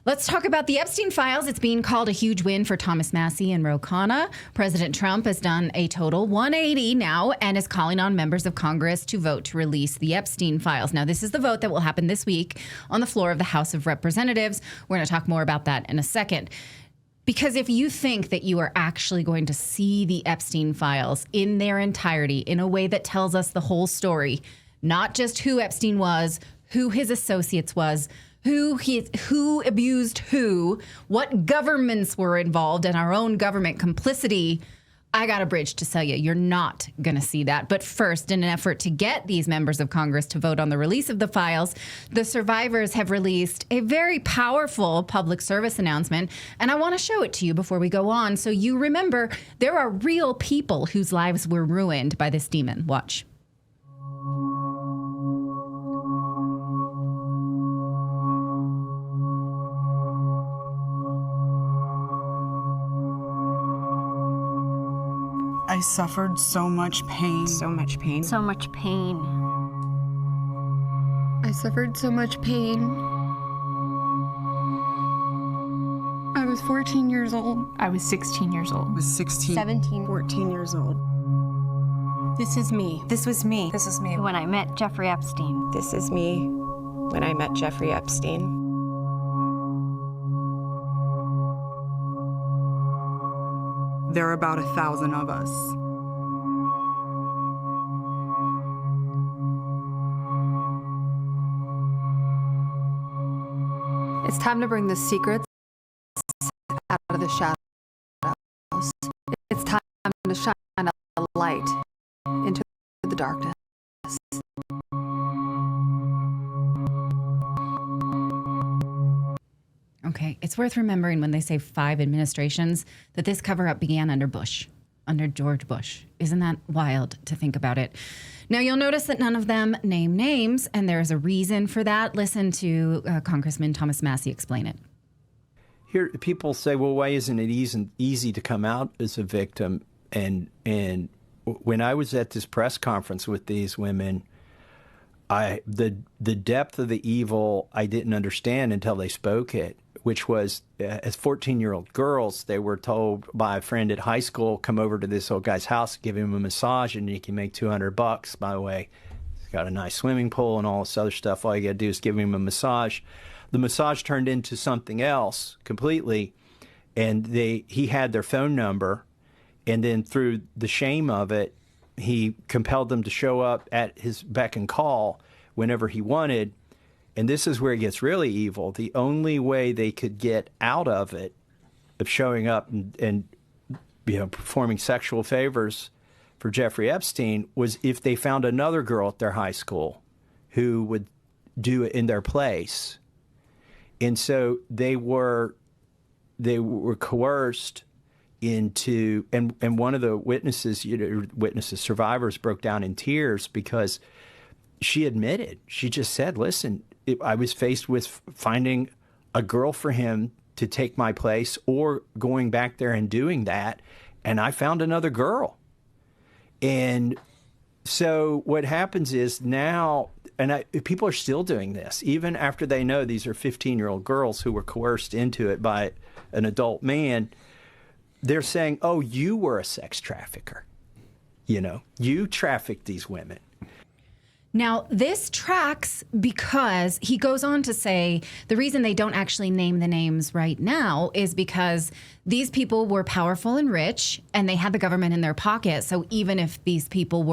Let's talk about the Epstein files. It's being called a huge win for Thomas Massie and Ro Khanna. President Trump has done a total 180 now and is calling on members of Congress to vote to release the Epstein files. Now, this is the vote that will happen this week on the floor of the House of Representatives. We're going to talk more about that in a second. Because if you think that you are actually going to see the Epstein files in their entirety in a way that tells us the whole story, not just who Epstein was, who his associates was, who abused who, what governments were involved, and our own government complicity, I got a bridge to sell you. You're not going to see that. But first, in an effort to get these members of Congress to vote on the release of the files, the survivors have released a very powerful public service announcement. And I want to show it to you before we go on. So you remember there are real people whose lives were ruined by this demon. Watch. I suffered so much pain. So much pain. So much pain. I suffered so much pain. I was 14 years old. I was 16 years old. I was 16. 17. 14 years old. This is me. This was me. This is me. When I met Jeffrey Epstein. This is me when I met Jeffrey Epstein. There are about 1,000 of us. It's time to bring the secrets out of the shadows. It's time to shine a light into the darkness. Okay, it's worth remembering when they say 5 administrations that this cover-up began under Bush, under George Bush. Isn't that wild to think about it? Now, you'll notice that none of them name names, and there's a reason for that. Listen to Congressman Thomas Massie explain it. Here, people say, well, why isn't it easy to come out as a victim? And when I was at this press conference with these women, the depth of the evil I didn't understand until they spoke it, which was as 14-year-old girls, they were told by a friend at high school, come over to this old guy's house, give him a massage, and you can make $200, by the way. He's got a nice swimming pool and all this other stuff. All you got to do is give him a massage. The massage turned into something else completely, and he had their phone number, and then through the shame of it, he compelled them to show up at his beck and call whenever he wanted. And this is where it gets really evil. The only way they could get out of it, of showing up and performing sexual favors for Jeffrey Epstein, was if they found another girl at their high school who would do it in their place. And so they were coerced into, and one of the witnesses, survivors, broke down in tears because she admitted, she just said, listen, I was faced with finding a girl for him to take my place or going back there and doing that, and I found another girl. And so what happens is now, people are still doing this, even after they know these are 15-year-old girls who were coerced into it by an adult man. They're saying, oh, you were a sex trafficker. You trafficked these women. Now, this tracks because he goes on to say the reason they don't actually name the names right now is because these people were powerful and rich, and they had the government in their pocket. So even if these people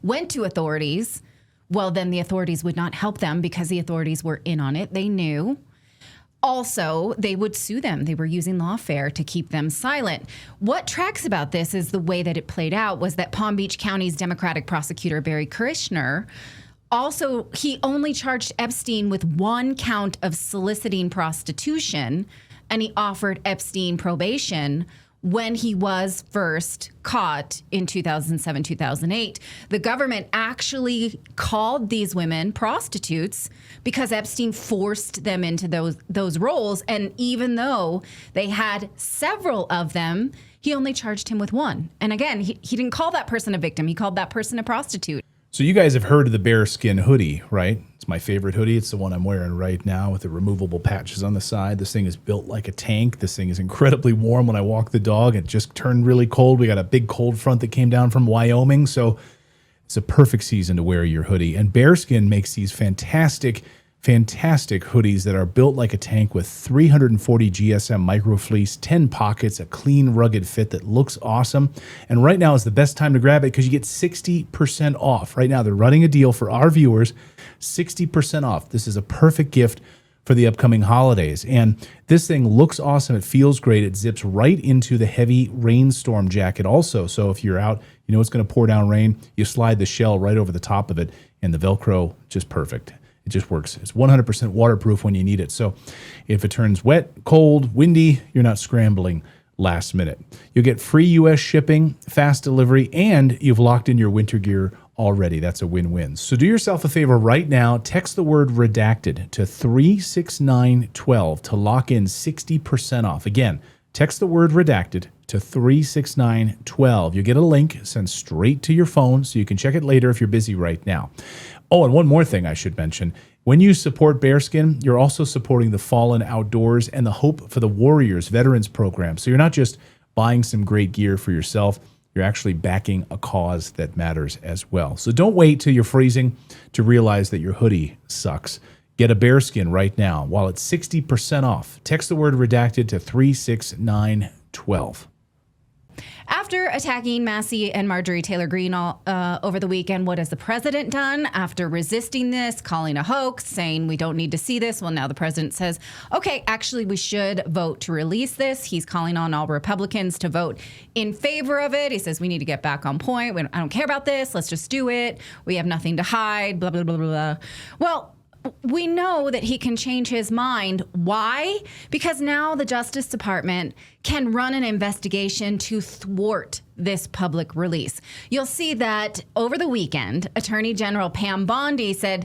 went to authorities, well, then the authorities would not help them because the authorities were in on it. They knew. Also, they would sue them. They were using lawfare to keep them silent. What tracks about this is the way that it played out was that Palm Beach County's Democratic prosecutor, Barry Kirshner, he only charged Epstein with 1 count of soliciting prostitution, and he offered Epstein probation when he was first caught in 2007, 2008. The government actually called these women prostitutes because Epstein forced them into those roles. And even though they had several of them, he only charged him with 1. And again, he didn't call that person a victim. He called that person a prostitute. So you guys have heard of the bearskin hoodie, right? It's my favorite hoodie. It's the one I'm wearing right now with the removable patches on the side. This thing is built like a tank. This thing is incredibly warm when I walk the dog. It just turned really cold. We got a big cold front that came down from Wyoming, so it's a perfect season to wear your hoodie. And bearskin makes these fantastic hoodies that are built like a tank with 340 GSM microfleece, 10 pockets, a clean, rugged fit that looks awesome. And right now is the best time to grab it because you get 60% off. Right now, they're running a deal for our viewers, 60% off. This is a perfect gift for the upcoming holidays. And this thing looks awesome. It feels great. It zips right into the heavy rainstorm jacket also. So if you're out, you know it's going to pour down rain, you slide the shell right over the top of it, and the Velcro, just perfect. It just works. It's 100% waterproof when you need it. So if it turns wet, cold, windy, you're not scrambling last minute. You'll get free U.S. shipping, fast delivery, and you've locked in your winter gear already. That's a win-win. So do yourself a favor right now. Text the word redacted to 36912 to lock in 60% off. Again, text the word redacted to 36912. You'll get a link sent straight to your phone so you can check it later if you're busy right now. Oh, and one more thing I should mention. When you support Bearskin, you're also supporting the fallen outdoors and the Hope for the Warriors Veterans Program. So you're not just buying some great gear for yourself, you're actually backing a cause that matters as well. So don't wait till you're freezing to realize that your hoodie sucks. Get a Bearskin right now while it's 60% off. Text the word redacted to 36912. After attacking Massie and Marjorie Taylor Greene over the weekend, what has the president done? After resisting this, calling a hoax, saying we don't need to see this, well, now the president says, okay, actually, we should vote to release this. He's calling on all Republicans to vote in favor of it. He says we need to get back on point. I don't care about this. Let's just do it. We have nothing to hide, blah, blah, blah, blah, blah. Well, we know that he can change his mind. Why? Because now the Justice Department can run an investigation to thwart this public release. You'll see that over the weekend, Attorney General Pam Bondi said,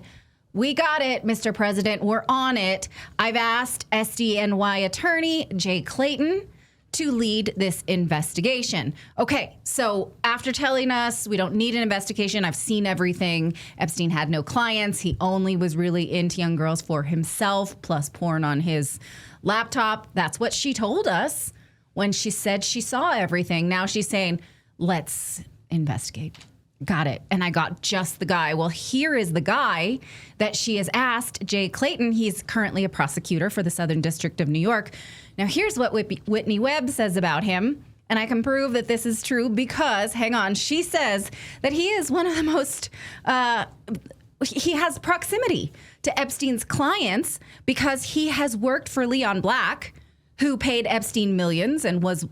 we got it, Mr. President. We're on it. I've asked SDNY attorney Jay Clayton to lead this investigation. Okay, so after telling us we don't need an investigation, I've seen everything. Epstein had no clients. He only was really into young girls for himself, plus porn on his laptop. That's what she told us when she said she saw everything. Now she's saying, let's investigate. Got it. And I got just the guy. Well, here is the guy that she has asked, Jay Clayton. He's currently a prosecutor for the Southern District of New York. Now, here's what Whitney Webb says about him. And I can prove that this is true because, hang on, she says that he is one of the most, he has proximity to Epstein's clients because he has worked for Leon Black, who paid Epstein millions and was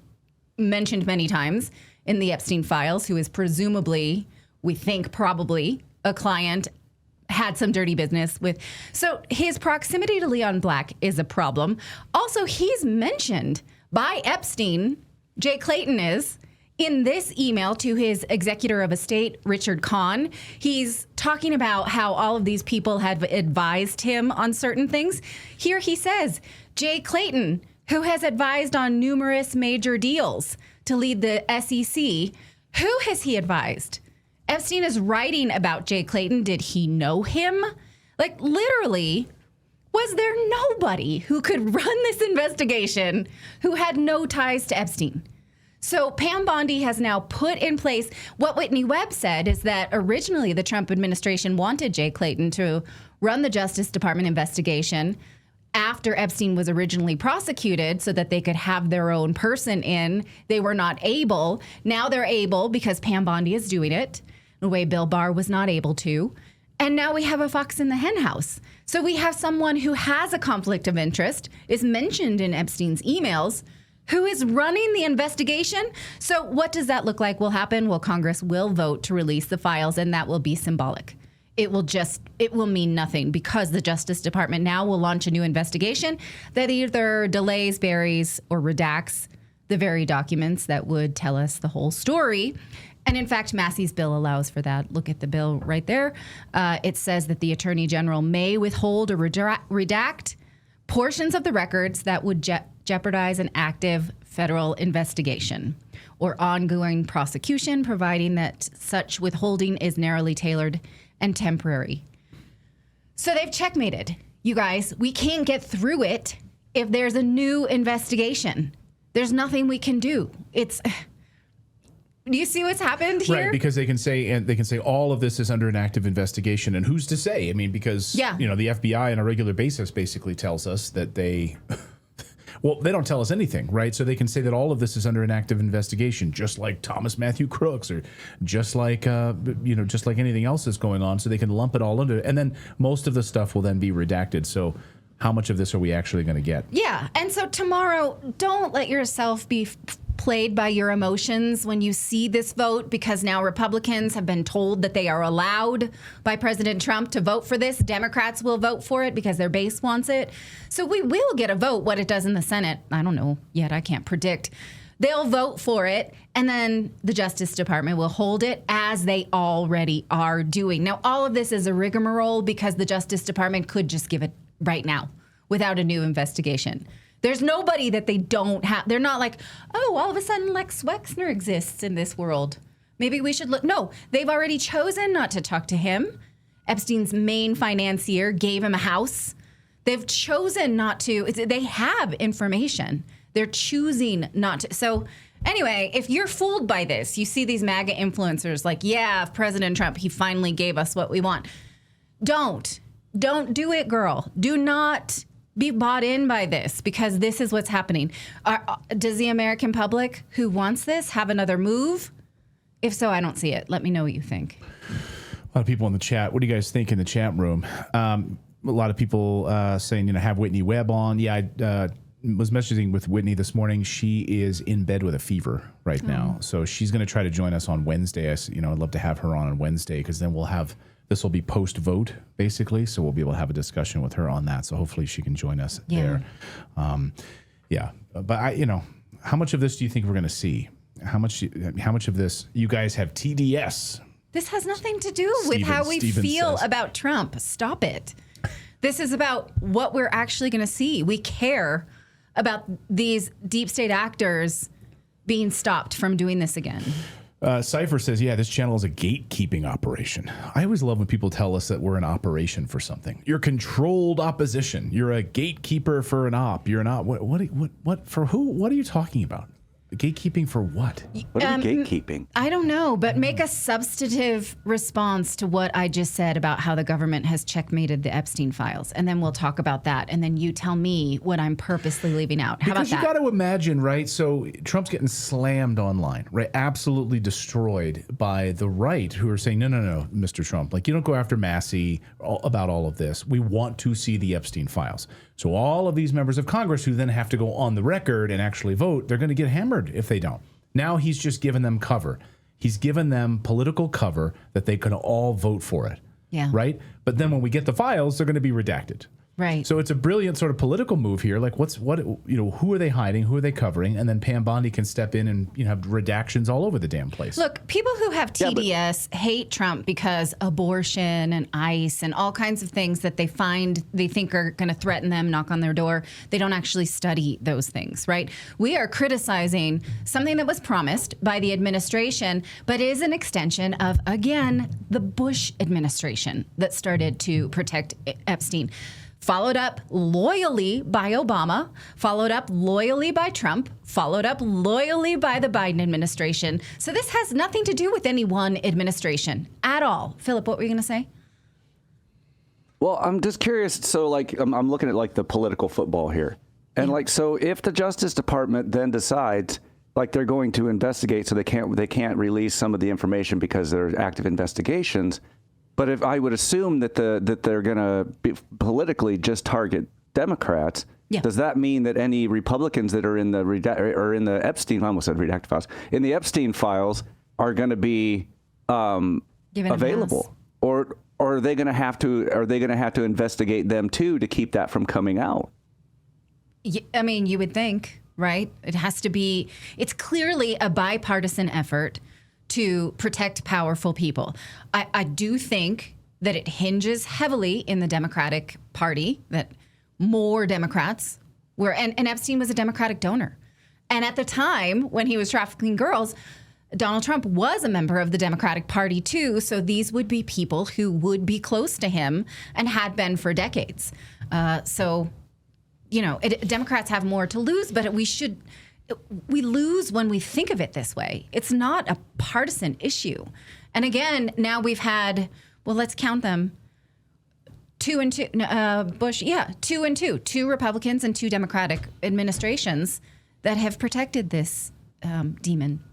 mentioned many times in the Epstein files, who is presumably, we think probably, a client, had some dirty business with. So his proximity to Leon Black is a problem. Also, he's mentioned by Epstein, Jay Clayton is, in this email to his executor of estate, Richard Kahn. He's talking about how all of these people had advised him on certain things. Here he says, Jay Clayton, who has advised on numerous major deals to lead the SEC, who has he advised? Epstein is writing about Jay Clayton. Did he know him? Like, literally, was there nobody who could run this investigation who had no ties to Epstein? So Pam Bondi has now put in place what Whitney Webb said is that originally the Trump administration wanted Jay Clayton to run the Justice Department investigation after Epstein was originally prosecuted so that they could have their own person in. They were not able. Now they're able because Pam Bondi is doing it the way Bill Barr was not able to. And now we have a fox in the hen house. So we have someone who has a conflict of interest, is mentioned in Epstein's emails, who is running the investigation. So what does that look like will happen? Well, Congress will vote to release the files, and that will be symbolic. It will mean nothing because the Justice Department now will launch a new investigation that either delays, buries, or redacts the very documents that would tell us the whole story. And in fact, Massie's bill allows for that. Look at the bill right there. It says that the Attorney General may withhold or redact portions of the records that would jeopardize an active federal investigation or ongoing prosecution, providing that such withholding is narrowly tailored and temporary. So they've checkmated. You guys, we can't get through it if there's a new investigation. There's nothing we can do. Do you see what's happened here? Right, because they can say all of this is under an active investigation, and who's to say? I mean, because the FBI on a regular basis basically tells us that they don't tell us anything, right? So they can say that all of this is under an active investigation, just like Thomas Matthew Crooks, or just like just like anything else that's going on. So they can lump it all under, and then most of the stuff will then be redacted. So how much of this are we actually going to get? Yeah, and so tomorrow, don't let yourself be played by your emotions when you see this vote, because now Republicans have been told that they are allowed by President Trump to vote for this. Democrats will vote for it because their base wants it. So we will get a vote. What it does in the Senate, I don't know yet. I can't predict. They'll vote for it, and then the Justice Department will hold it, as they already are doing. Now, all of this is a rigmarole because the Justice Department could just give it right now without a new investigation. There's nobody that they don't have. They're not like, oh, all of a sudden Lex Wexner exists in this world. Maybe we should look. No, they've already chosen not to talk to him. Epstein's main financier gave him a house. They've chosen not to. They have information. They're choosing not to. So anyway, if you're fooled by this, you see these MAGA influencers like, yeah, President Trump, he finally gave us what we want. Don't do it, girl. Do not be bought in by this, because this is what's happening. Does the American public who wants this have another move? If so, I don't see it. Let me know what you think. A lot of people in the chat. What do you guys think in the chat room? A lot of people saying, have Whitney Webb on. Yeah, I was messaging with Whitney this morning. She is in bed with a fever right now. So she's going to try to join us on Wednesday. I'd love to have her on Wednesday, because then this will be post-vote, basically, so we'll be able to have a discussion with her on that. So hopefully she can join us there. But how much of this do you think we're going to see? How much of this? You guys have TDS. This has nothing to do with how we feel about Trump. Stop it. This is about what we're actually going to see. We care about these deep state actors being stopped from doing this again. Cypher says, yeah, this channel is a gatekeeping operation. I always love when people tell us that we're an operation for something. You're controlled opposition. You're a gatekeeper for an op. You're not. What for who? What are you talking about? Gatekeeping for what? What are we gatekeeping? I don't know, but make a substantive response to what I just said about how the government has checkmated the Epstein files, and then we'll talk about that, and then you tell me what I'm purposely leaving out. How about that? Because you got to imagine, right? So Trump's getting slammed online, right? Absolutely destroyed by the right, who are saying, no, Mr. Trump, like, you don't go after Massie about all of this. We want to see the Epstein files. So all of these members of Congress who then have to go on the record and actually vote, they're going to get hammered if they don't. Now he's just given them cover. He's given them political cover that they can all vote for it. Yeah. Right? But then when we get the files, they're going to be redacted. Right. So it's a brilliant sort of political move here. Like, who are they hiding? Who are they covering? And then Pam Bondi can step in and have redactions all over the damn place. Look, people who have TDS hate Trump because abortion and ICE and all kinds of things that they think are going to threaten them, knock on their door. They don't actually study those things, right? We are criticizing something that was promised by the administration, but is an extension of, again, the Bush administration that started to protect Epstein. Followed up loyally by Obama, followed up loyally by Trump, followed up loyally by the Biden administration. So this has nothing to do with any one administration at all. Philip, what were you going to say? Well, I'm just curious. So, like, I'm looking at, like, the political football here. And, like, so if the Justice Department then decides, like, they're going to investigate, so they can't release some of the information because they're active investigations. But if I would assume that they're going to politically just target Democrats, does that mean that any Republicans that are in the Epstein, I almost said redacted files, in the Epstein files are going to be available, or are they going to have to investigate them too to keep that from coming out? I mean, you would think, right? It has to be. It's clearly a bipartisan effort to protect powerful people. I do think that it hinges heavily in the Democratic Party, that more Democrats were, and Epstein was a Democratic donor. And at the time when he was trafficking girls, Donald Trump was a member of the Democratic Party too. So these would be people who would be close to him and had been for decades. Democrats have more to lose, but we lose when we think of it this way. It's not a partisan issue. And again, now we've had, well, let's count them. 2 and 2, Bush, 2 and 2, 2 Republicans and 2 Democratic administrations that have protected this demon.